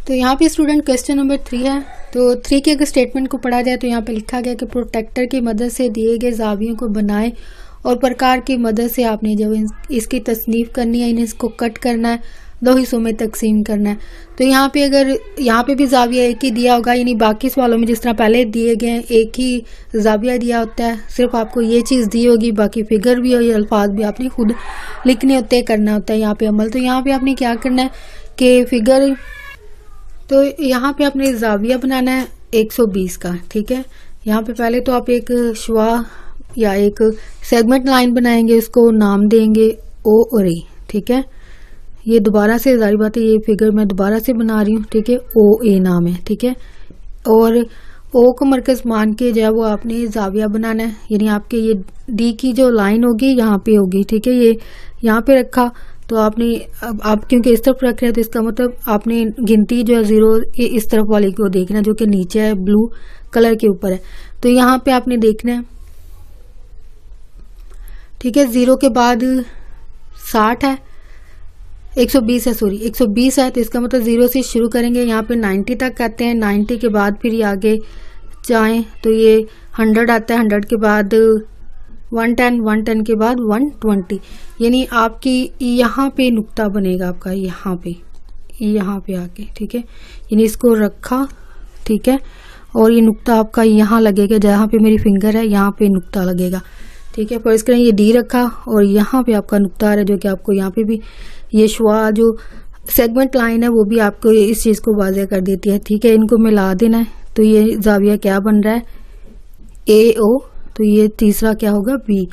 तो यहाँ पे स्टूडेंट क्वेश्चन नंबर 3 है। तो 3 के अगर स्टेटमेंट को पढ़ा जाए तो यहाँ पे लिखा गया कि प्रोटेक्टर की मदद से दिए गए जावियों को बनाए और प्रकार की मदद से आपने जब इसकी तसनीफ करनी है, इन्हें इसको कट करना है, 2 हिस्सों में तकसीम करना है। तो यहाँ पे अगर यहाँ पे भी जाविया एक ही दिया होगा, यानी बाकी सवालों में जिस तरह पहले दिए गए हैं एक ही जाविया दिया होता है, सिर्फ आपको ये चीज़ दी होगी, बाकी फिगर भी और ये अल्फाज भी आपने खुद लिखने होते हैं, करना होता है यहाँ पे अमल। तो यहाँ पे आपने क्या करना है कि फिगर, तो यहाँ पे आपने जाविया बनाना है 120 का, ठीक है। यहाँ पे पहले तो आप एक शुआ या एक सेगमेंट लाइन बनाएंगे, उसको नाम देंगे ओ और ए, ठीक है। ये दोबारा से, जारी बात है ये फिगर मैं दोबारा से बना रही हूँ, ठीक है। ओ ए नाम है, ठीक है। और ओ को मरकज मान के जो है वो आपने जाविया बनाना है, यानी आपके ये डी की जो लाइन होगी यहाँ पे होगी, ठीक है। ये यहाँ पे रखा तो आपने, अब आप क्योंकि इस तरफ रख रहे हैं तो इसका मतलब आपने गिनती जो है 0 इस तरफ वाली को देखना, जो कि नीचे है, ब्लू कलर के ऊपर है। तो यहाँ पे आपने देखना है, ठीक है। 0 के बाद 60 है, 120 है, सॉरी 120 है, तो इसका मतलब 0 से शुरू करेंगे, यहाँ पे 90 तक आते हैं, 90 के बाद फिर ये आगे जाएं तो ये 100 आता है, 100 के बाद 110, 110 के बाद 120, यानी आपकी यहाँ पे नुक्ता बनेगा आपका, यहाँ पे आके, ठीक है। यानी इसको रखा, ठीक है, और ये नुक्ता आपका यहाँ लगेगा, जहाँ पे मेरी फिंगर है यहाँ पे नुक्ता लगेगा, ठीक है। फर्ज करें ये डी रखा और यहाँ पे आपका नुक्ता आ रहा है, जो कि आपको यहाँ पे भी ये शुआ जो सेगमेंट लाइन है वो भी आपको इस चीज़ को वाज़ेह कर देती है, ठीक है। इनको मिला देना है तो ये जाविया क्या बन रहा है, ए ओ, तो ये तीसरा क्या होगा, B,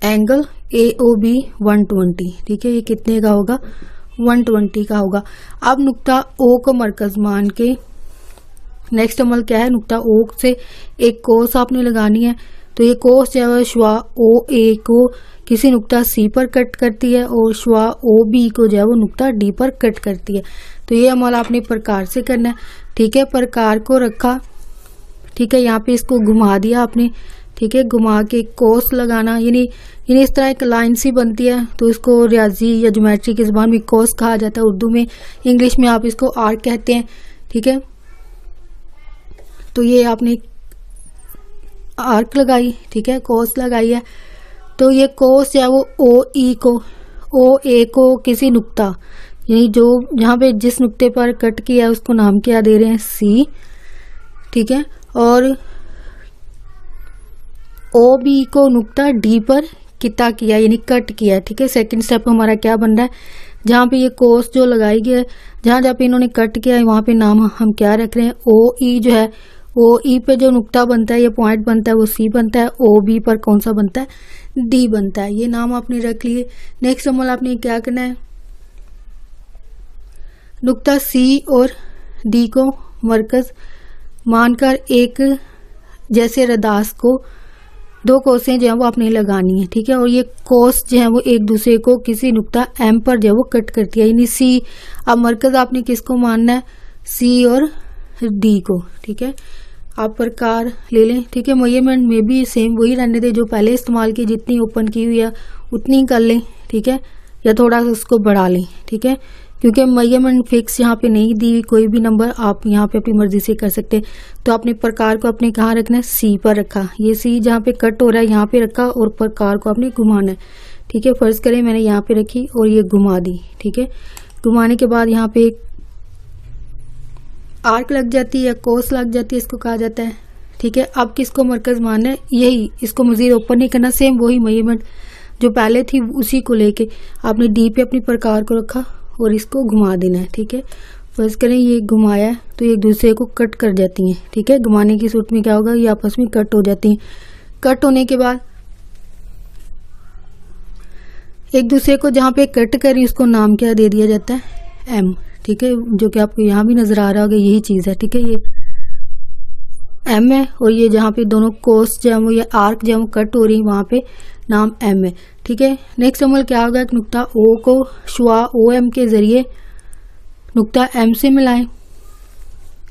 angle A O B 120, ठीक है। ये कितने का होगा, 120 का होगा। अब नुक्ता ओ को मरकज मान के नेक्स्ट अमल क्या है, नुक्ता ओ से एक कोस आपने लगानी है। तो ये कोस जो है शुआ ओ ए को किसी नुक्ता सी पर कट करती है और शुआ ओ बी को जो है वो नुक्ता डी पर कट करती है। तो ये अमल आपने प्रकार से करना है, ठीक है। प्रकार को रखा, ठीक है, यहाँ पे इसको घुमा दिया आपने, ठीक है, घुमा के कोस लगाना, यानी इस तरह एक लाइन सी बनती है, तो इसको रियाजी या ज्योमेट्री की ज़बान में कोस कहा जाता है, उर्दू में, इंग्लिश में आप इसको आर्क कहते हैं, ठीक है। तो ये आपने आर्क लगाई, ठीक है, कोस लगाई है। तो ये कोस जो है वो ओ ई को, ओ ए को किसी नुक्ता, यानी जो जहाँ पे जिस नुक्ते पर कट किया है उसको नाम क्या दे रहे हैं, सी, ठीक है। और ओ बी को नुक्ता डी पर किता किया, यानी कट किया, ठीक है। सेकंड स्टेप हमारा क्या बन रहा है, जहाँ पे ये कोस जो लगाई गई है, जहाँ जहाँ पे इन्होंने कट किया है वहाँ पे नाम हम क्या रख रहे हैं, ओ ई जो है, ओ ई पे जो नुक्ता बनता है, ये पॉइंट बनता है वो सी बनता है, ओ बी पर कौन सा बनता है, डी बनता है। ये नाम आपने रख लिए। नेक्स्ट अमल आपने क्या करना है, नुक्ता सी और डी को मरकज मानकर एक जैसे रदास को 2 कोसें जो है वो आपने लगानी है, ठीक है। और ये कोस जो है वो एक दूसरे को किसी नुक्ता एम पर जो है वो कट करती है, यानी सी। अब मरकज आपने किसको मानना है, सी और डी को, ठीक है। आप प्रकार ले लें, ठीक है। मेजरमेंट में भी सेम वही रहने दे जो पहले इस्तेमाल की, जितनी ओपन की हुई है उतनी कर लें, ठीक है, या थोड़ा सा उसको बढ़ा लें, ठीक है, क्योंकि मेजरमेंट फिक्स यहाँ पे नहीं दी, कोई भी नंबर आप यहाँ पे अपनी मर्जी से कर सकते हैं। तो आपने प्रकार को अपने कहाँ रखना है, सी पर रखा, ये सी जहाँ पे कट हो रहा है यहाँ पे रखा, और प्रकार को आपने घुमाना है, ठीक है। फर्ज करें मैंने यहाँ पे रखी और ये घुमा दी, ठीक है। घुमाने के बाद यहाँ पे आर्क लग जाती है, कोस लग जाती है, इसको कहा जाता है, ठीक है। अब किसको मरकज मानना है, यही, इसको मजीद ओपन नहीं करना, सेम वही मेजरमेंट जो पहले थी उसी को लेके आपने डी पे अपनी प्रकार को रखा और इसको घुमा देना है, ठीक है। फर्ज करें ये घुमाया तो ये एक दूसरे को कट कर जाती हैं, ठीक है। घुमाने की सूरत में क्या होगा, ये आपस में कट हो जाती हैं। कट होने के बाद एक दूसरे को जहाँ पे कट करी उसको नाम क्या दे दिया जाता है, एम, ठीक है, जो कि आपको यहाँ भी नजर आ रहा होगा, यही चीज है, ठीक है। ये एम है और ये जहाँ पे दोनों कोस जो है वो, ये आर्क जो है वो कट हो रही है, वहाँ पे नाम एम है, ठीक है। नेक्स्ट अमल क्या होगा, एक नुक्ता ओ को शुआ ओ एम के जरिए नुक्ता एम से मिलाएं,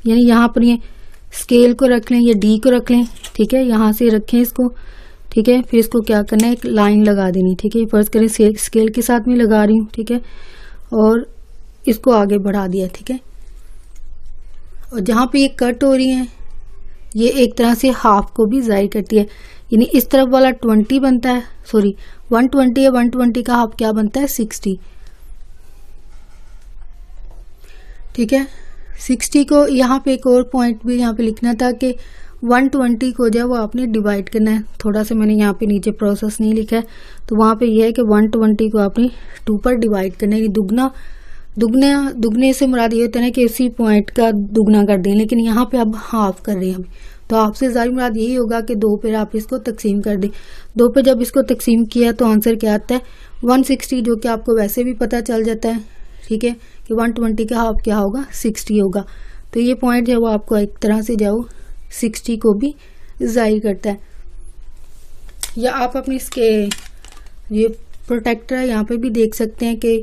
यानी यहाँ पर ये स्केल को रख लें या डी को रख लें, ठीक है, यहाँ से रखें इसको, ठीक है। फिर इसको क्या करना है, एक लाइन लगा देनी, ठीक है। फर्ज करें स्केल के साथ में लगा रही हूँ, ठीक है, और इसको आगे बढ़ा दिया, ठीक है। और जहाँ पे ये कट हो रही हैं ये एक तरह से हाफ को भी ज़ाहिर करती है, यानी इस तरफ वाला 20 बनता है, सॉरी 120 है, 120 का हाफ क्या बनता है 60। ठीक है, 60 को यहाँ पे एक और पॉइंट भी यहाँ पे लिखना था कि 120 को जो है वो आपने डिवाइड करना है। थोड़ा सा मैंने यहाँ पे नीचे प्रोसेस नहीं लिखा है, तो वहाँ पे यह है कि 120 को आपने 2 पर डिवाइड करना है। दुगने से मुराद ये होता है कि इसी पॉइंट का दुगना कर दें, लेकिन यहाँ पे अब हाफ कर रहे हैं अभी, तो आपसे ज़ाहिर मुराद यही होगा कि 2 पे आप इसको तकसीम कर दें। 2 पे जब इसको तकसीम किया तो आंसर क्या आता है 160, जो कि आपको वैसे भी पता चल जाता है। ठीक है कि 120 का हाफ क्या होगा 60 होगा, तो ये पॉइंट है वो आपको एक तरह से जाओ 60 को भी ज़ाहिर करता है। या आप अपनी इसके ये प्रोटेक्टर है यहाँ पे भी देख सकते हैं कि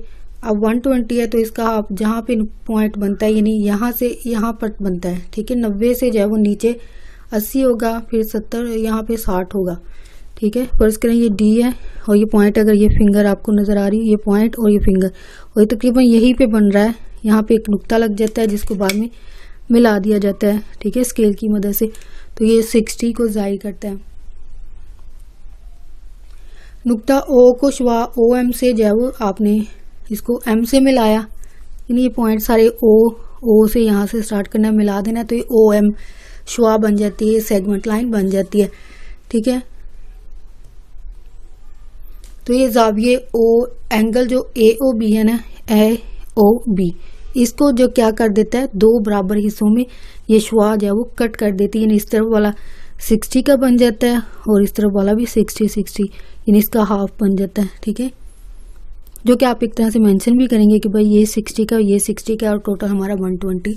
अब 120 है तो इसका हाफ जहाँ पे पॉइंट बनता है यानी यहाँ से यहाँ पर बनता है। ठीक है, 90 से जो है वो नीचे 80 होगा, फिर 70, यहाँ पे 60 होगा। ठीक है, फर्ज करें ये डी है और ये पॉइंट, अगर ये फिंगर आपको नज़र आ रही है, ये पॉइंट और ये फिंगर, और ये तकरीबन यहीं पे बन रहा है। यहाँ पे एक नुक्ता लग जाता है जिसको बाद में मिला दिया जाता है। ठीक है, स्केल की मदद से, तो ये 60 को ज़ाहिर करता है। नुक्ता ओ को शुआ OM से जो है वो आपने इसको M से मिलाया, यानी ये पॉइंट सारे O से यहाँ से स्टार्ट करना, मिला देना, तो ये OM शुआ बन जाती है, सेगमेंट लाइन बन जाती है। ठीक है, तो ये जाविये O एंगल जो AOB है ना, AOB, इसको जो क्या कर देता है 2 बराबर हिस्सों में ये शुआ जो है वो कट कर देती है, यानी इस तरफ वाला 60 का बन जाता है और इस तरफ वाला भी 60, यानी इसका हाफ बन जाता है। ठीक है, जो कि आप एक तरह से मेंशन भी करेंगे कि भाई ये 60 का, ये 60 का, और टोटल हमारा 120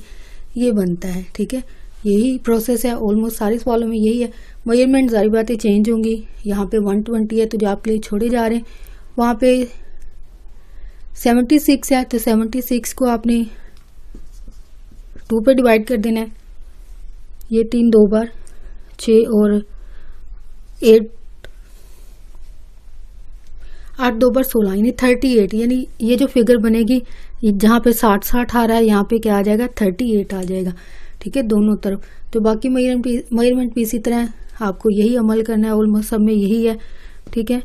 ये बनता है। ठीक है, यही प्रोसेस है, ऑलमोस्ट सारे सवालों में यही है। मेजरमेंट सारी बातें चेंज होंगी। यहाँ पे 120 है तो जो आपके लिए छोड़े जा रहे हैं वहाँ पे 76 है, तो 76 को आपने 2 पे डिवाइड कर देना है। ये 3 2 बार 6 और 8 2 बार 16, यानी 38, यानी ये जो फिगर बनेगी जहाँ पे 60 आ रहा है यहाँ पे क्या आ जाएगा 38 आ जाएगा। ठीक है, दोनों तरफ। तो बाकी मेजरमेंट भी इसी तरह आपको यही अमल करना है, ऑलमोस्ट सब में यही है। ठीक है,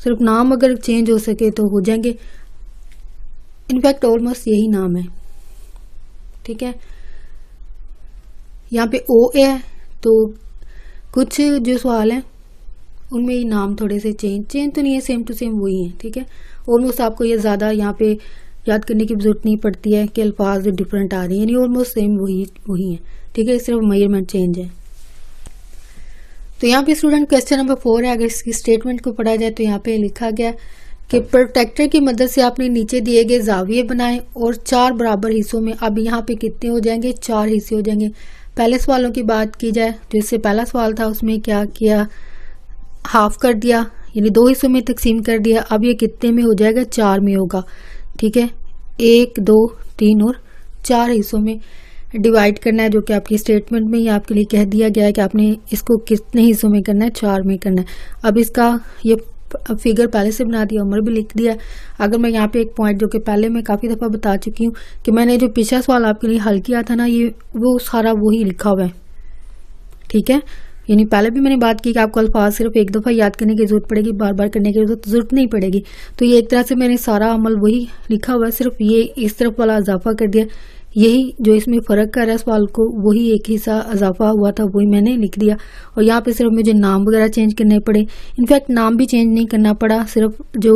सिर्फ नाम अगर चेंज हो सके तो हो जाएंगे, इनफैक्ट ऑलमोस्ट यही नाम है। ठीक है, यहाँ पे OA है, तो कुछ जो सवाल हैं उनमें ये नाम थोड़े से चेंज तो नहीं है, सेम टू सेम वही है। ठीक है, ऑलमोस्ट आपको ये ज़्यादा यहाँ पे याद करने की जरूरत नहीं पड़ती है कि अल्फाज डिफरेंट आ रही हैं, यानी ऑलमोस्ट सेम वही है। ठीक है, सिर्फ मेजरमेंट चेंज है। तो यहाँ पे स्टूडेंट क्वेश्चन नंबर 4 है। अगर इसकी स्टेटमेंट को पढ़ा जाए तो यहाँ पे लिखा गया कि प्रोटेक्टर की मदद से आपने नीचे दिए गए जाविये बनाए और 4 बराबर हिस्सों में, अब यहाँ पे कितने हो जाएंगे 4 हिस्से हो जाएंगे। पहले सवालों की बात की जाए तो इससे पहला सवाल था उसमें क्या किया, हाफ कर दिया, यानी 2 हिस्सों में तकसीम कर दिया। अब ये कितने में हो जाएगा 4 में होगा। ठीक है, 1 2 3 और 4 हिस्सों में डिवाइड करना है, जो कि आपकी स्टेटमेंट में ही आपके लिए कह दिया गया है कि आपने इसको कितने हिस्सों में करना है 4 में करना है। अब इसका ये फिगर पहले से बना दिया, उम्र भी लिख दिया। अगर मैं यहाँ पे एक पॉइंट जो कि पहले मैं काफ़ी दफ़ा बता चुकी हूँ कि मैंने जो पिछला सवाल आपके लिए हल किया था ना, ये वो सारा वही लिखा हुआ है। ठीक है, यानी पहले भी मैंने बात की कि आपको अल्फाज सिर्फ एक दफ़ा याद करने की जरूरत पड़ेगी, बार बार करने की जरूरत नहीं पड़ेगी। तो ये एक तरह से मैंने सारा अमल वही लिखा हुआ है, सिर्फ ये इस तरफ वाला इजाफा कर दिया। यही जो इसमें फ़र्क कर रहा है सवाल को, वही एक हिस्सा इजाफा हुआ था वही मैंने लिख दिया। और यहाँ पे सिर्फ मुझे नाम वगैरह चेंज करने पड़े, इनफैक्ट नाम भी चेंज नहीं करना पड़ा, सिर्फ जो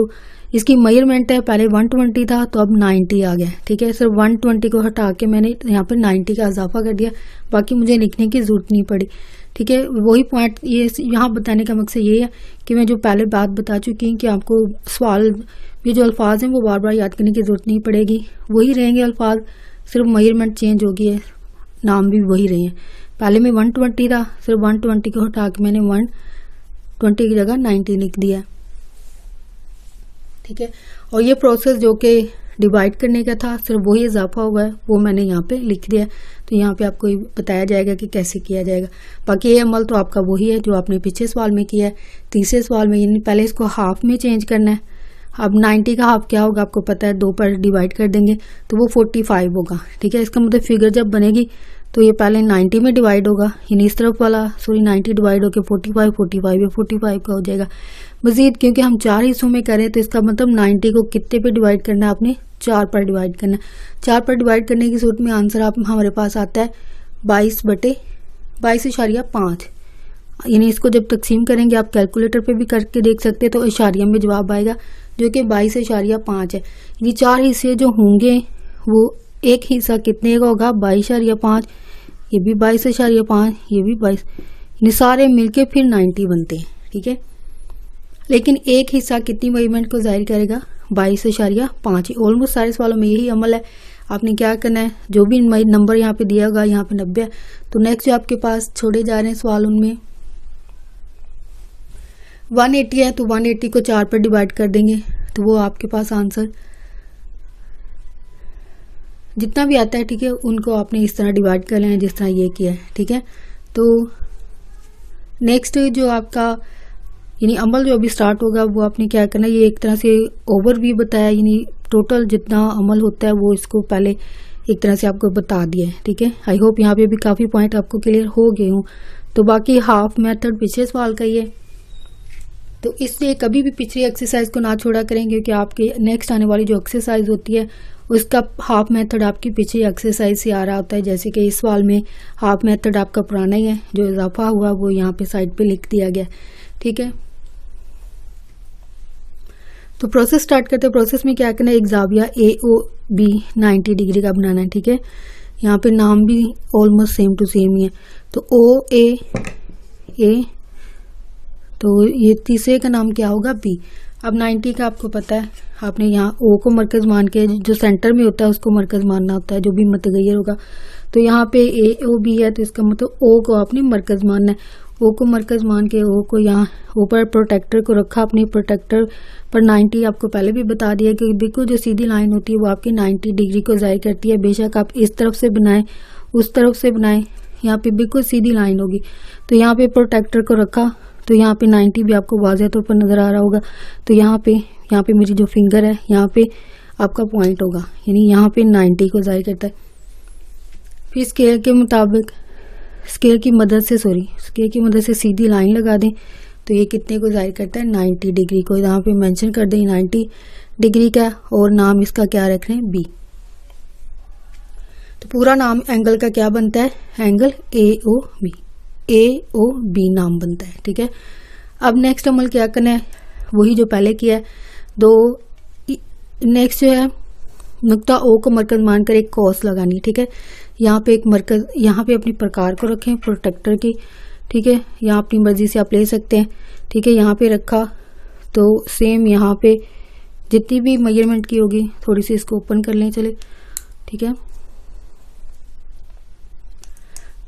इसकी मेजरमेंट है पहले 120 था तो अब 90 आ गया। ठीक है, सिर्फ 120 को हटा के मैंने यहाँ पर 90 का इजाफा कर दिया, बाकी मुझे लिखने की ज़रूरत नहीं पड़ी। ठीक है, वही पॉइंट ये यहाँ बताने का मकसद ये है कि मैं जो पहले बात बता चुकी हूँ कि आपको सवाल ये जो अल्फाज हैं वो बार बार याद करने की ज़रूरत नहीं पड़ेगी, वही रहेंगे अल्फाज, सिर्फ मेजरमेंट चेंज होगी है, नाम भी वही रहे हैं। पहले में 120 था, सिर्फ 120 को हटा के मैंने 120 की जगह 90 लिख दिया। ठीक है, और ये प्रोसेस जो कि डिवाइड करने का था सिर्फ वही इजाफा हुआ है, वो मैंने यहाँ पे लिख दिया। तो यहाँ पे आपको बताया जाएगा कि कैसे किया जाएगा। बाकी ये अमल तो आपका वही है जो आपने पिछले सवाल में किया है। तीसरे सवाल में यानी पहले इसको हाफ में चेंज करना है। अब 90 का हाफ क्या होगा आपको पता है, 2 पर डिवाइड कर देंगे तो वो 45 होगा। ठीक है, इसका मतलब फिगर जब बनेगी तो ये पहले 90 में डिवाइड होगा, यानी इस तरफ वाला 90 डिवाइड होकर 45, 45 ये 45 का हो जाएगा। मजीद क्योंकि हम 4 हिस्सों में करें तो इसका मतलब 90 को कितने पे डिवाइड करना है, आपने 4 पर डिवाइड करना है। 4 पर डिवाइड करने की सूरत में आंसर हमारे पास आता है 22/22.5, यानी इसको जब तकसीम करेंगे आप कैलकुलेटर पे भी करके देख सकते हैं तो इशारिया में जवाब आएगा जो कि 22.5 है। ये 4 हिस्से जो होंगे वो एक हिस्सा कितने का होगा 22.5, ये भी 22.5, ये भी 22, यानी सारे मिलके फिर 90 बनते हैं। ठीक है, लेकिन एक हिस्सा कितनी मेजरमेंट को जाहिर करेगा 22.5। ऑलमोस्ट सारे सवालों में यही अमल है। आपने क्या करना है, जो भी नंबर यहाँ पे दिया होगा, यहाँ पे 90 है, तो नेक्स्ट जो आपके पास छोड़े जा रहे हैं सवाल उनमें 180 है, तो 180 को 4 पर डिवाइड कर देंगे तो वो आपके पास आंसर जितना भी आता है, ठीक है, उनको आपने इस तरह डिवाइड कर लेना जिस तरह ये किया है। ठीक है, तो नेक्स्ट जो आपका यानी अमल जो अभी स्टार्ट होगा वो आपने क्या करना है, ये एक तरह से ओवरव्यू बताया, यानी टोटल जितना अमल होता है वो इसको पहले एक तरह से आपको बता दिया है। ठीक है, आई होप यहाँ पे भी काफ़ी पॉइंट आपको क्लियर हो गए हों। तो बाकी हाफ मेथड पिछले सवाल का ही है, तो इसलिए कभी भी पिछली एक्सरसाइज को ना छोड़ा करें, क्योंकि आपके नेक्स्ट आने वाली जो एक्सरसाइज होती है उसका हाफ मेथड आपकी पिछली एक्सरसाइज से आ रहा होता है। जैसे कि इस सवाल में हाफ मेथड आपका पुराना ही है, जो इजाफा हुआ वो यहाँ पे साइड पे लिख दिया गया। ठीक है, तो प्रोसेस स्टार्ट करते हैं। प्रोसेस में क्या करना है, एक ज़ाविया AOB 90 डिग्री का बनाना है। ठीक है, यहाँ पे नाम भी ऑलमोस्ट सेम टू सेम ही है, तो OA, तो ये तीसरे का नाम क्या होगा B। अब 90 का आपको पता है, आपने यहाँ O को मरकज मान के जो सेंटर में होता है उसको मरकज मानना होता है, जो भी मतगैर होगा। तो यहाँ पे AOB है तो इसका मतलब O को आपने मरकज मानना है। O को मरकज मान के O को यहाँ ऊपर प्रोटेक्टर को रखा, अपने प्रोटेक्टर पर 90 आपको पहले भी बता दिया कि बिल्कुल जो सीधी लाइन होती है वो आपकी 90 डिग्री को जाहिर करती है। बेशक आप इस तरफ से बनाएं उस तरफ से बनाएं, यहाँ पे बिल्कुल सीधी लाइन होगी। तो यहाँ पे प्रोटेक्टर को रखा तो यहाँ पे 90 भी आपको वाज़ेह तौर पर नज़र आ रहा होगा। तो यहाँ पे मेरी जो फिंगर है यहाँ पे आपका पॉइंट होगा, यानी यहाँ पे 90 को जाहिर करता है। फिर स्केल के मुताबिक स्केल की मदद से सीधी लाइन लगा दें तो ये कितने को जाहिर करता है 90 डिग्री को। यहाँ पे मेंशन कर दें 90 डिग्री का, और नाम इसका क्या रख रहे हैं B। तो पूरा नाम एंगल का क्या बनता है, एंगल AOB नाम बनता है। ठीक है, अब नेक्स्ट अमल क्या करना है, वही जो पहले किया है। नेक्स्ट जो है नुक्ता O को मरकज मानकर एक कॉस लगानी। ठीक है, यहाँ पे एक मरकज, यहाँ पे अपनी प्रकार को रखें प्रोटेक्टर की। ठीक है, यहाँ अपनी मर्जी से आप ले सकते हैं। ठीक है, यहाँ पे रखा तो सेम यहाँ पे जितनी भी मेजरमेंट की होगी, थोड़ी सी इसको ओपन कर लें चले। ठीक है,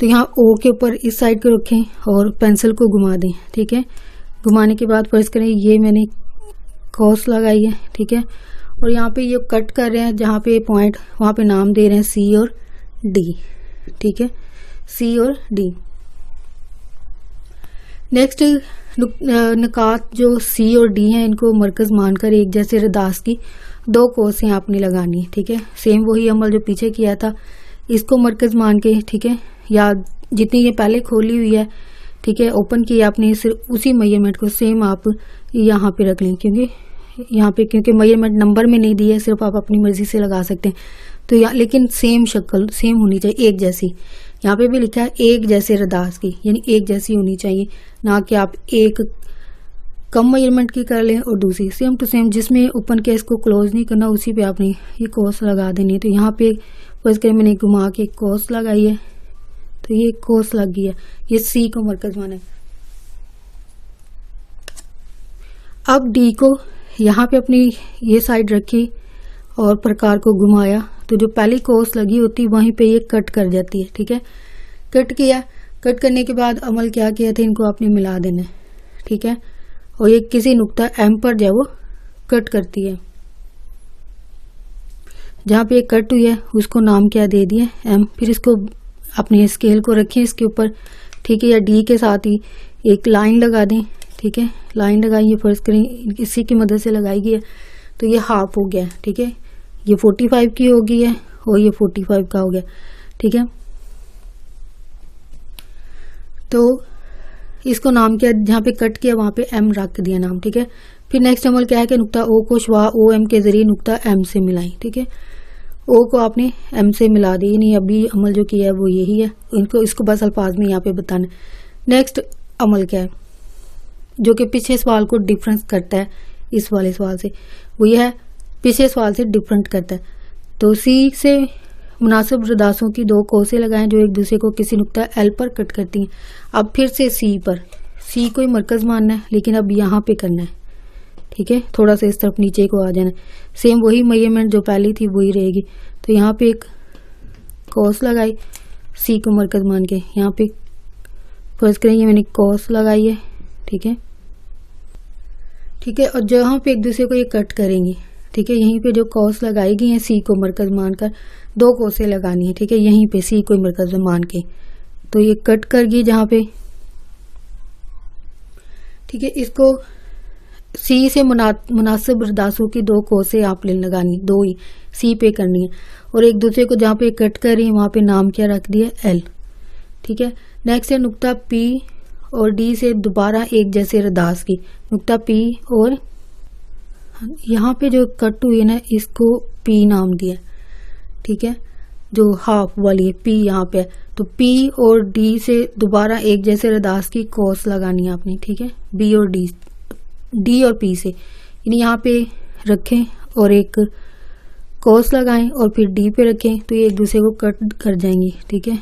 तो यहाँ O के ऊपर इस साइड को रखें और पेंसिल को घुमा दें। ठीक है, घुमाने के बाद फर्ज करें ये मैंने कॉस लगाई है। ठीक है, और यहाँ पे ये कट कर रहे हैं, जहाँ पे पॉइंट वहाँ पे नाम दे रहे हैं C और D। ठीक है, C और D। नेक्स्ट निकात जो C और D हैं इनको मरकज मानकर एक जैसे रदास की 2 कोसें आपने लगानी है। ठीक है, सेम वही अमल जो पीछे किया था, इसको मरकज मान के, ठीक है, या जितनी ये पहले खोली हुई है, ठीक है, ओपन की आपने, सिर्फ उसी मेजरमेंट को सेम आप यहाँ पे रख लें, क्योंकि मेजरमेंट नंबर में नहीं दी है, सिर्फ आप अपनी मर्जी से लगा सकते हैं। तो यहाँ लेकिन सेम शक्ल सेम होनी चाहिए, एक जैसी। यहाँ पे भी लिखा है एक जैसे रदास की, यानी एक जैसी होनी चाहिए, ना कि आप एक कम मेजरमेंट की कर लें और दूसरी सेम टू सेम, जिसमें ओपन केस को क्लोज नहीं करना उसी पे आपने ये कोस लगा देनी है। तो यहाँ पे फर्स्ट मैंने घुमा के कोस लगाई है, तो ये कोस लग गई है, ये C को मरकज माना है। अब D को यहाँ पे अपनी ये साइड रखी और प्रकार को घुमाया, तो जो पहली कोस लगी होती वहीं पे ये कट कर जाती है। ठीक है, कट किया, कट करने के बाद अमल क्या किया था, इनको आपने मिला देना है। ठीक है, और ये किसी नुक्ता M पर जो वो कट करती है, जहाँ पे कट हुई है उसको नाम क्या दे दिया M। फिर इसको अपने स्केल को रखें इसके ऊपर। ठीक है, या D के साथ ही एक लाइन लगा दें। ठीक है, लाइन लगाइए, फर्ज करें इसी की मदद से लगाई गई है, तो ये हाफ हो गया। ठीक है, ये 45 की हो गई है और ये 45 का हो गया। ठीक है, तो इसको नाम किया, जहाँ पे कट किया वहाँ पे एम रख दिया नाम, ठीक है। फिर नेक्स्ट अमल क्या है कि नुक्ता ओ को शुआ ओ एम के जरिए नुक्ता एम से मिलाई, ठीक है। ओ को आपने एम से मिला दी, नहीं अभी अमल जो किया है वो यही है, इसको बस अल्फाज में यहाँ पे बताना। नेक्स्ट अमल क्या है जो कि पिछले सवाल को डिफरेंस करता है इस वाले सवाल से, वो ये है पिछले सवाल से डिफरेंट करता है। तो सी से मुनासिब रदासों की दो कोसें लगाएं जो एक दूसरे को किसी नुक्ता एल पर कट करती हैं। अब फिर से सी पर, सी को ही मरकज मानना है लेकिन अब यहाँ पे करना है, ठीक है। थोड़ा सा इस तरफ नीचे को आ जाना है, सेम वही मेजरमेंट जो पहली थी वही रहेगी। तो यहाँ पे एक कॉस लगाई सी को मरकज मान के, यहाँ पे फर्ज करें ये मैंने कॉस लगाई है, ठीक है, ठीक है। और जहाँ पे एक दूसरे को ये कट करेंगे, ठीक है, यहीं पे जो कॉस लगाई गई है सी को मरकज मानकर दो कोसें लगानी है, ठीक है, यहीं पे सी को मरकज मान के। तो ये कट कर गई जहाँ पे, ठीक है। इसको सी से मुनासिब रदासों की दो कोसें आपने लगानी, दो ही सी पे करनी है, और एक दूसरे को जहाँ पे कट कर रही है वहाँ पे नाम क्या रख दिया एल, ठीक है। नेक्स्ट है नुक्ता पी और डी से दोबारा एक जैसे रदास की, नुक्ता पी और यहाँ पे जो कट हुई है ना इसको पी नाम दिया, ठीक है, जो हाफ वाली है पी यहाँ पे, तो पी और डी से दोबारा एक जैसे रदास की कोस लगानी है आपने, ठीक है। बी और डी और पी से यानी यहाँ पे रखें और एक कोस लगाएं और फिर डी पे रखें, तो ये एक दूसरे को कट कर जाएंगी, ठीक है।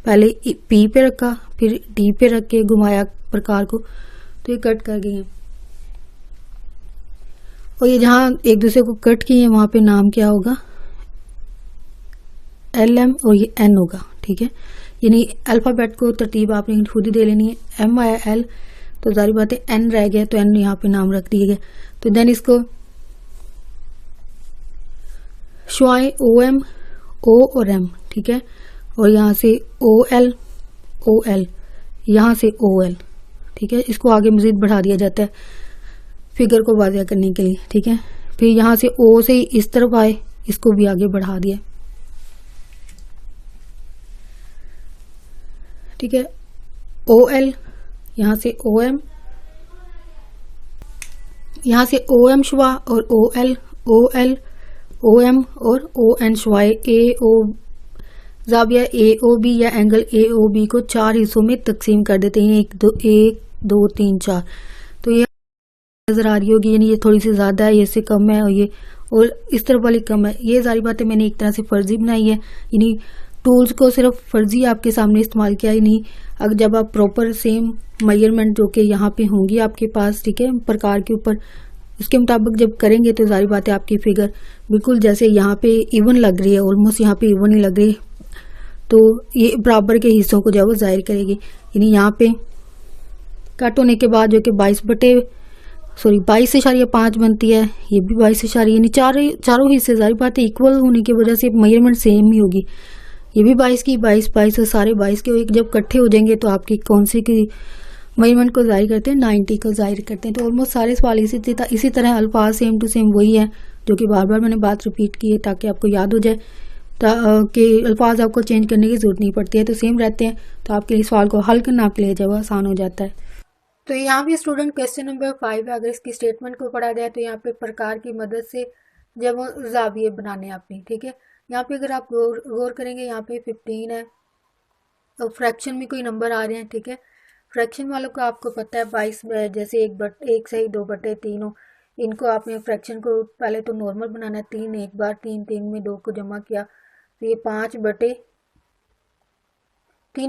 पहले पी पे रखा फिर डी पे रख के घुमाया प्रकार को, तो ये कट कर गई हैं। और ये जहाँ एक दूसरे को कट की है वहां पे नाम क्या होगा एल एम और ये एन होगा, ठीक है। यानी अल्फाबेट को तरतीब आपने खुद ही दे लेनी है, एम आया एल तो जारी बात है एन रह गया तो एन यहाँ पे नाम रख दिया गया। तो देन इसको शुआए ओ एम ओ और एम, ठीक है, और यहाँ से ओ एल यहाँ से ओ एल, ठीक है। इसको आगे मजीद बढ़ा दिया जाता है फिगर को वाज़िया करने के लिए, ठीक है। फिर यहाँ से ओ से इस तरफ आए, इसको भी आगे बढ़ा दिया, ठीक है। ओ एल यहाँ से ओ एम, यहाँ से ओ एम शुआ और ओ एल ओ एम और ओ एन शुआए ए ओ जाविया ए ओ बी या एंगल ए ओ बी को चार हिस्सों में तकसीम कर देते हैं, एक दो तीन चार। तो ये नजर आ रही होगी, यानी ये थोड़ी सी ज्यादा है, ये से कम है और इस तरफ वाली कम है। ये सारी बातें मैंने एक तरह से फर्जी बनाई है, यानी टूल्स को सिर्फ फर्जी आपके सामने इस्तेमाल किया, यानी अगर जब आप प्रॉपर सेम मेजरमेंट जो कि यहाँ पे होंगी आपके पास, ठीक है, प्रकार के ऊपर उसके मुताबिक जब करेंगे तो सारी बातें आपकी फिगर बिल्कुल जैसे यहाँ पे इवन लग रही है, ऑलमोस्ट यहाँ पे इवन ही लग रही है, तो ये बराबर के हिस्सों को जो है वो जाहिर करेगी। यानी यहाँ पे कट होने के बाद जो कि 22.5 बनती है, ये भी 22 यानी चारों हिस्से जारी बात है इक्वल होने की वजह से मेजरमेंट सेम ही होगी। ये भी 22 की 22 और सारे 22 के जब इकट्ठे हो जाएंगे तो आपकी कौन सी की मेजरमेंट को जाहिर करते हैं, 90 को जाहिर करते हैं। तो ऑलमोस्ट सारे सवाल इसी तरह अल्फाज सेम टू सेम वही है, जो कि बार बार मैंने बात रिपीट की है ताकि आपको याद हो जाए कि अल्फाज आपको चेंज करने की जरूरत नहीं पड़ती है, तो सेम रहते हैं। तो आपके लिए सवाल को हल करना आपके लिए जो आसान हो जाता है। तो यहाँ भी स्टूडेंट क्वेश्चन नंबर 5 है, अगर इसकी स्टेटमेंट को पढ़ा जाए तो यहाँ पे प्रकार की मदद से जब जाविये बनाने आपने, ठीक है। यहाँ पे अगर आप गौर करेंगे यहाँ पे 15 है और फ्रैक्शन में कोई नंबर आ रहे हैं, ठीक है। फ्रैक्शन वालों को आपको पता है 22 जैसे एक सही 2/3 हो, इनको आपने फ्रैक्शन को पहले तो नॉर्मल बनाना है, 3 एक बार 3 में 2 को जमा किया तो ये 5/3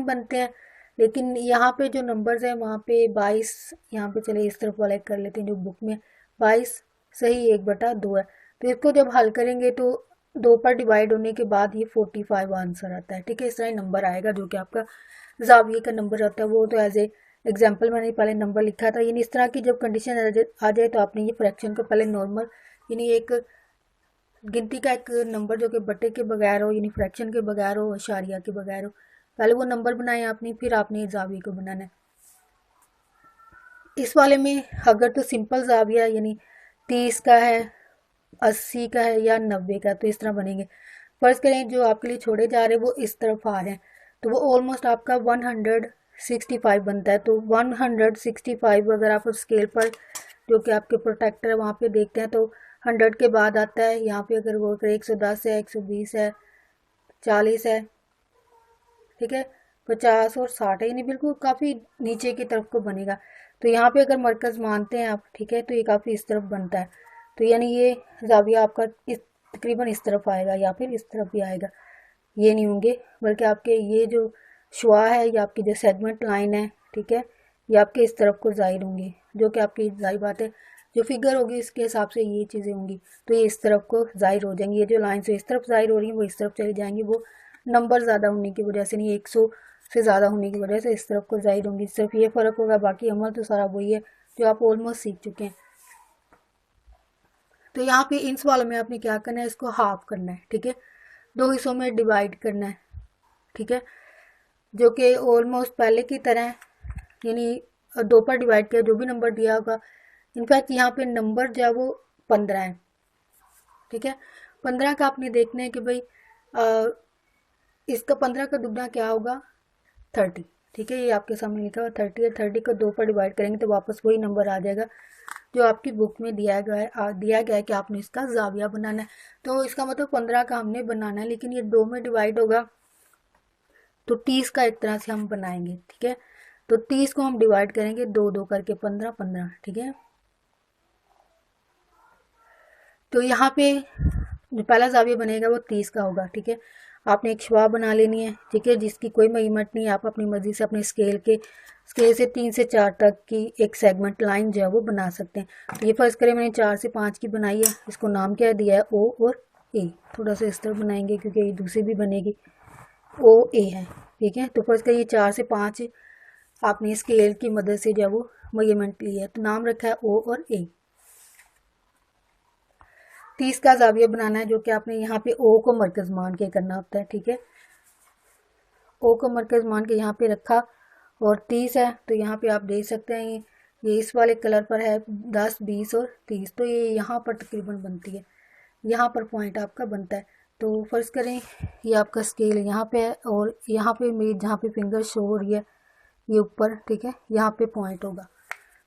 बनते हैं। लेकिन यहाँ पे जो नंबर्स है वहाँ पे 22, यहाँ पे चले इस तरफ वाला कर लेते हैं जो बुक में 22 सही 1/2 है। तो इसको जब हल करेंगे तो 2 पर डिवाइड होने के बाद ये 45 आंसर आता है, ठीक है। इस तरह नंबर आएगा जो कि आपका जाविये का नंबर होता है, वो तो एज ए एग्जाम्पल मैंने पहले नंबर लिखा था। यानी इस तरह की जब कंडीशन आ जाए तो आपने ये फ्रैक्शन को पहले नॉर्मल यानी एक गिनती का एक नंबर जो कि बटे के बगैर हो, यानी फ्रैक्शन के बगैर हो, इशारिया के बगैर हो, पहले वो नंबर बनाए आपने, फिर आपने जाविये को बनाना है। इस वाले में अगर तो सिंपल जाविया यानी 30 का है, 80 का है या 90 का, तो इस तरह बनेंगे। फर्ज करें जो आपके लिए छोड़े जा रहे हैं वो इस तरफ आ रहे हैं, तो वो ऑलमोस्ट आपका 65 बनता है। तो 165 अगर आप स्केल पर जो कि आपके प्रोटेक्टर है वहाँ पे देखते हैं तो 100 के बाद आता है। यहाँ पे अगर वो करें 110 है, 120 है, 40 है, ठीक है, 50 और 60 है, यानी बिल्कुल काफ़ी नीचे की तरफ को बनेगा। तो यहाँ पे अगर मरकज़ मानते हैं आप, ठीक है, तो ये काफ़ी इस तरफ बनता है। तो यानी ये ज़ाविया आपका इस तकरीबन इस तरफ आएगा या फिर इस तरफ भी आएगा, ये नहीं होंगे, बल्कि आपके ये जो शुआ है या आपकी जो सेगमेंट लाइन है, ठीक है, ये आपके इस तरफ को ज़ाहिर होंगी, जो कि आपकी जाहिर बात है जो फिगर होगी इसके हिसाब से ये चीज़ें होंगी, तो ये इस तरफ को ज़ाहिर हो जाएंगी। ये जो लाइन से इस तरफ ज़ाहिर हो रही है वो इस तरफ चली जाएंगी, वो नंबर ज़्यादा होने की वजह से नहीं, 100 से ज़्यादा होने की वजह से इस तरफ को ज़ाहिर होंगी। सिर्फ ये फ़र्क होगा, बाकी अमल तो सारा वही है जो आप ऑलमोस्ट सीख चुके हैं। तो यहाँ पे इन सवालों में आपने क्या करना है, इसको हाफ करना है, ठीक है, 2 हिस्सों में डिवाइड करना है, ठीक है, जो कि ऑलमोस्ट पहले की तरह है, यानी 2 पर डिवाइड किया, जो भी नंबर दिया होगा। इनफैक्ट यहाँ पे नंबर जो है वो 15 है, ठीक है, 15 का आपने देखना है कि भाई इसका 15 का दुगना क्या होगा, 30, ठीक है, ये आपके सामने लिखा हुआ 30 है। 30 को 2 पर डिवाइड करेंगे तो वापस वही नंबर आ जाएगा जो आपकी बुक में दिया गया है कि आपने इसका जाविया बनाना है। तो इसका मतलब 15 का हमने बनाना है, लेकिन ये 2 में डिवाइड होगा तो 30 का एक तरह से हम बनाएंगे, ठीक है। तो 30 को हम डिवाइड करेंगे 2 करके, 15 15, ठीक है। तो यहाँ पे जो पहला जाविया बनेगा वो 30 का होगा, ठीक है। आपने एक शुआ बना लेनी है, ठीक है, जिसकी कोई मेजरमेंट नहीं, आप अपनी मर्जी से अपने स्केल से 3 से 4 तक की एक सेगमेंट लाइन जो है वो बना सकते हैं। तो ये फर्ज करें मैंने 4 से 5 की बनाई है, इसको नाम क्या दिया है, ओ और ए। थोड़ा सा इस तरह बनाएंगे क्योंकि ये दूसरी भी बनेगी, ओ ए है, ठीक है। तो फर्ज करिए 4 से 5 आपने स्केल की मदद से जो है वो मेजरमेंट ली है, तो नाम रखा है ओ और ए। 30 का जाविया बनाना है, जो कि आपने यहाँ पे ओ को मरकज मान के करना होता है, ठीक है। ओ को मरकज मान के यहाँ पे रखा और 30 है, तो यहाँ पे आप देख सकते हैं ये इस वाले कलर पर है 10, 20 और 30, तो ये यहाँ पर तकरीबन बनती है, यहाँ पर पॉइंट आपका बनता है। तो फर्ज करें ये आपका स्केल यहाँ पे है और यहाँ पे मेरी जहाँ पे फिंगर शो हो रही है ये ऊपर, ठीक है, यहाँ पे पॉइंट होगा।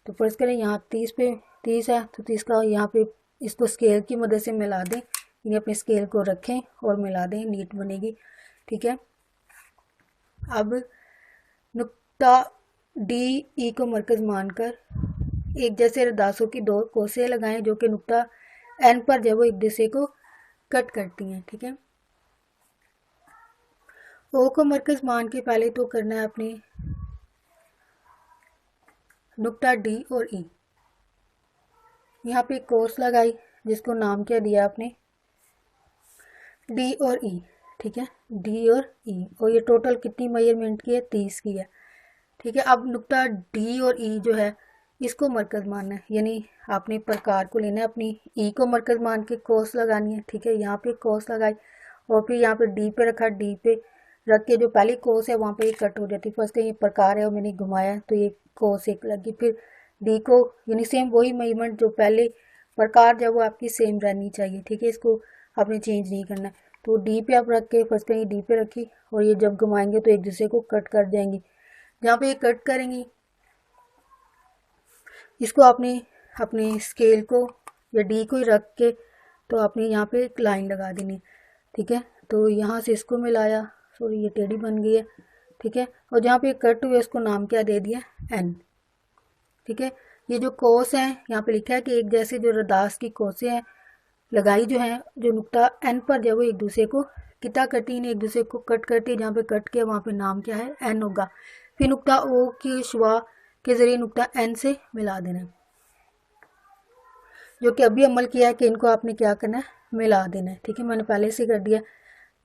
तो फर्ज करें यहाँ 30 पे 30 है, तो 30 का यहाँ पे इसको स्केल की मदद से मिला दें, यानी अपने स्केल को रखें और मिला दें, नीट बनेगी, ठीक है। अब नुक्ता डी ई को मरकज मानकर एक जैसे रदासों की 2 कोसें लगाएं जो कि नुक्ता एन पर जब वो एक दूसरे को कट करती हैं, ठीक है। ओ को मरकज मान के पहले तो करना है अपने नुक्ता डी और ई, यहाँ पे एक कोस लगाई जिसको नाम क्या दिया आपने, डी और ई, ठीक है, डी और ई, और ये टोटल कितनी मेजरमेंट की है, 30 की है, ठीक है। अब नुक्ता डी और ई जो है इसको मरकज मानना है, यानी आपने प्रकार को लेना है, अपनी ई को मरकज मान के कोस लगानी है, ठीक है, यहाँ पे कोस लगाई और फिर यहाँ पे डी पे रखा, डी पे रख के जो पहली कोस है वहाँ पे ये कट हो जाती है। फर्स्ट ये प्रकार है और मैंने घुमाया तो ये कोस एक लगी, फिर डी को यानी सेम वही मेजरमेंट जो पहले प्रकार जब वो आपकी सेम रहनी चाहिए, ठीक है, इसको आपने चेंज नहीं करना। तो डी पे आप रख के फर्स्ट कहीं डी पे रखी और ये जब घुमाएंगे तो एक दूसरे को कट कर जाएंगी। जहाँ पे ये कट करेंगी इसको आपने अपने स्केल को या डी को ही रख के तो आपने यहाँ पे एक लाइन लगा देनी, ठीक है। तो यहाँ से इसको मिलाया, सॉरी ये टेढ़ी बन गई है, ठीक है, और जहाँ पे कट हुए इसको नाम क्या दे दिया, एन, ठीक है। ये जो कोस है यहाँ पे लिखा है कि एक जैसे जो रदास की कोसें हैं लगाई जो है, जो नुक्ता एन पर जब वो एक दूसरे को किता करती है, एक दूसरे को कट करती है, जहाँ पे कट किया वहाँ पे नाम क्या है, एन होगा। फिर नुक्ता ओ की शुआ के जरिए नुक्ता एन से मिला देना है, जो कि अभी अमल किया है कि इनको आपने क्या करना है, मिला देना है, ठीक है। मैंने पहले से कर दिया,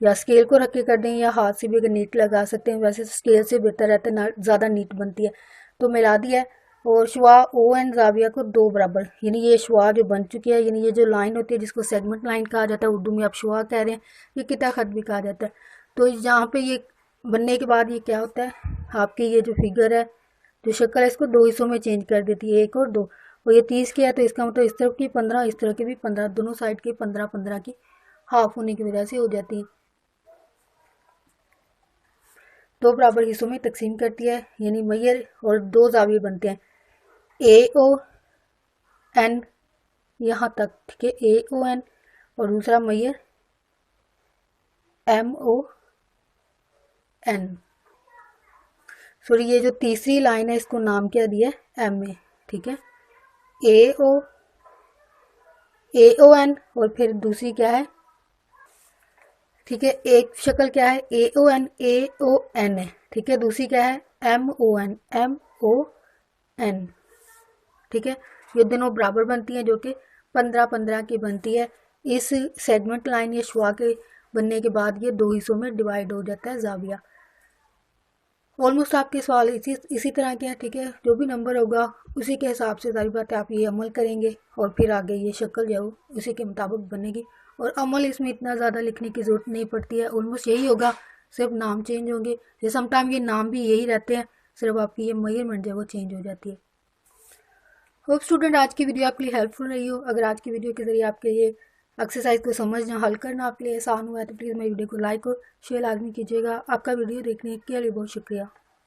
या स्केल को रख के कर दें या हाथ से भी अगर नीट लगा सकते हैं, वैसे स्केल से बेहतर रहता है ना, ज़्यादा नीट बनती है। तो मिला दिया है और शुआ ओ एंड जाविया को 2 बराबर, यानी ये शुआ जो बन चुकी है, यानी ये जो लाइन होती है जिसको सेगमेंट लाइन कहा जाता है, उर्दू में आप शुआ कह रहे हैं, ये किता खत भी कहा जाता है। तो यहाँ पे ये बनने के बाद ये क्या होता है, आपकी ये जो फिगर है जो शक्ल है इसको 2 हिस्सों में चेंज कर देती है, 1 और 2, और ये 30 की है तो इसका मतलब इस तरफ की 15, इस तरफ की भी 15, दोनों साइड की 15 15 की हाफ होने की वजह से हो जाती है। दो बराबर हिस्सों में तकसीम करती है, यानी मैयर और दो जाविये बनते हैं AON यहाँ तक, ठीक है, AON, और दूसरा मैयर MON। सॉरी, ये जो तीसरी लाइन है इसको नाम क्या दिया है, MA, ठीक है, AON, और फिर दूसरी क्या है, ठीक है, एक शक्ल क्या है AON है, ठीक है, दूसरी क्या है MON, ठीक है। ये दोनों बराबर बनती हैं, जो कि 15-15 की बनती है। इस सेगमेंट लाइन या शुआ के बनने के बाद ये दो हिस्सों में डिवाइड हो जाता है जाविया। ऑलमोस्ट आपके सवाल इसी तरह के हैं, ठीक है। जो भी नंबर होगा उसी के हिसाब से सारी बातें आप ये अमल करेंगे और फिर आगे ये शक्ल जो है उसी के मुताबिक बनेगी। और अमल इसमें इतना ज़्यादा लिखने की ज़रूरत नहीं पड़ती है, ऑलमोस्ट यही होगा, सिर्फ नाम चेंज होंगे। जैसे समटाइम ये नाम भी यही रहते हैं, सिर्फ आपकी ये मेजरमेंट जो है वो चेंज हो जाती है। होप स्टूडेंट आज की वीडियो आपके लिए हेल्पफुल रही हो। अगर आज की वीडियो के जरिए आपके ये एक्सरसाइज को समझना, हल करना आपके लिए आसान हुआ है तो प्लीज़ मेरी वीडियो को लाइक और शेयर लाजमी कीजिएगा। आपका वीडियो देखने के लिए बहुत शुक्रिया।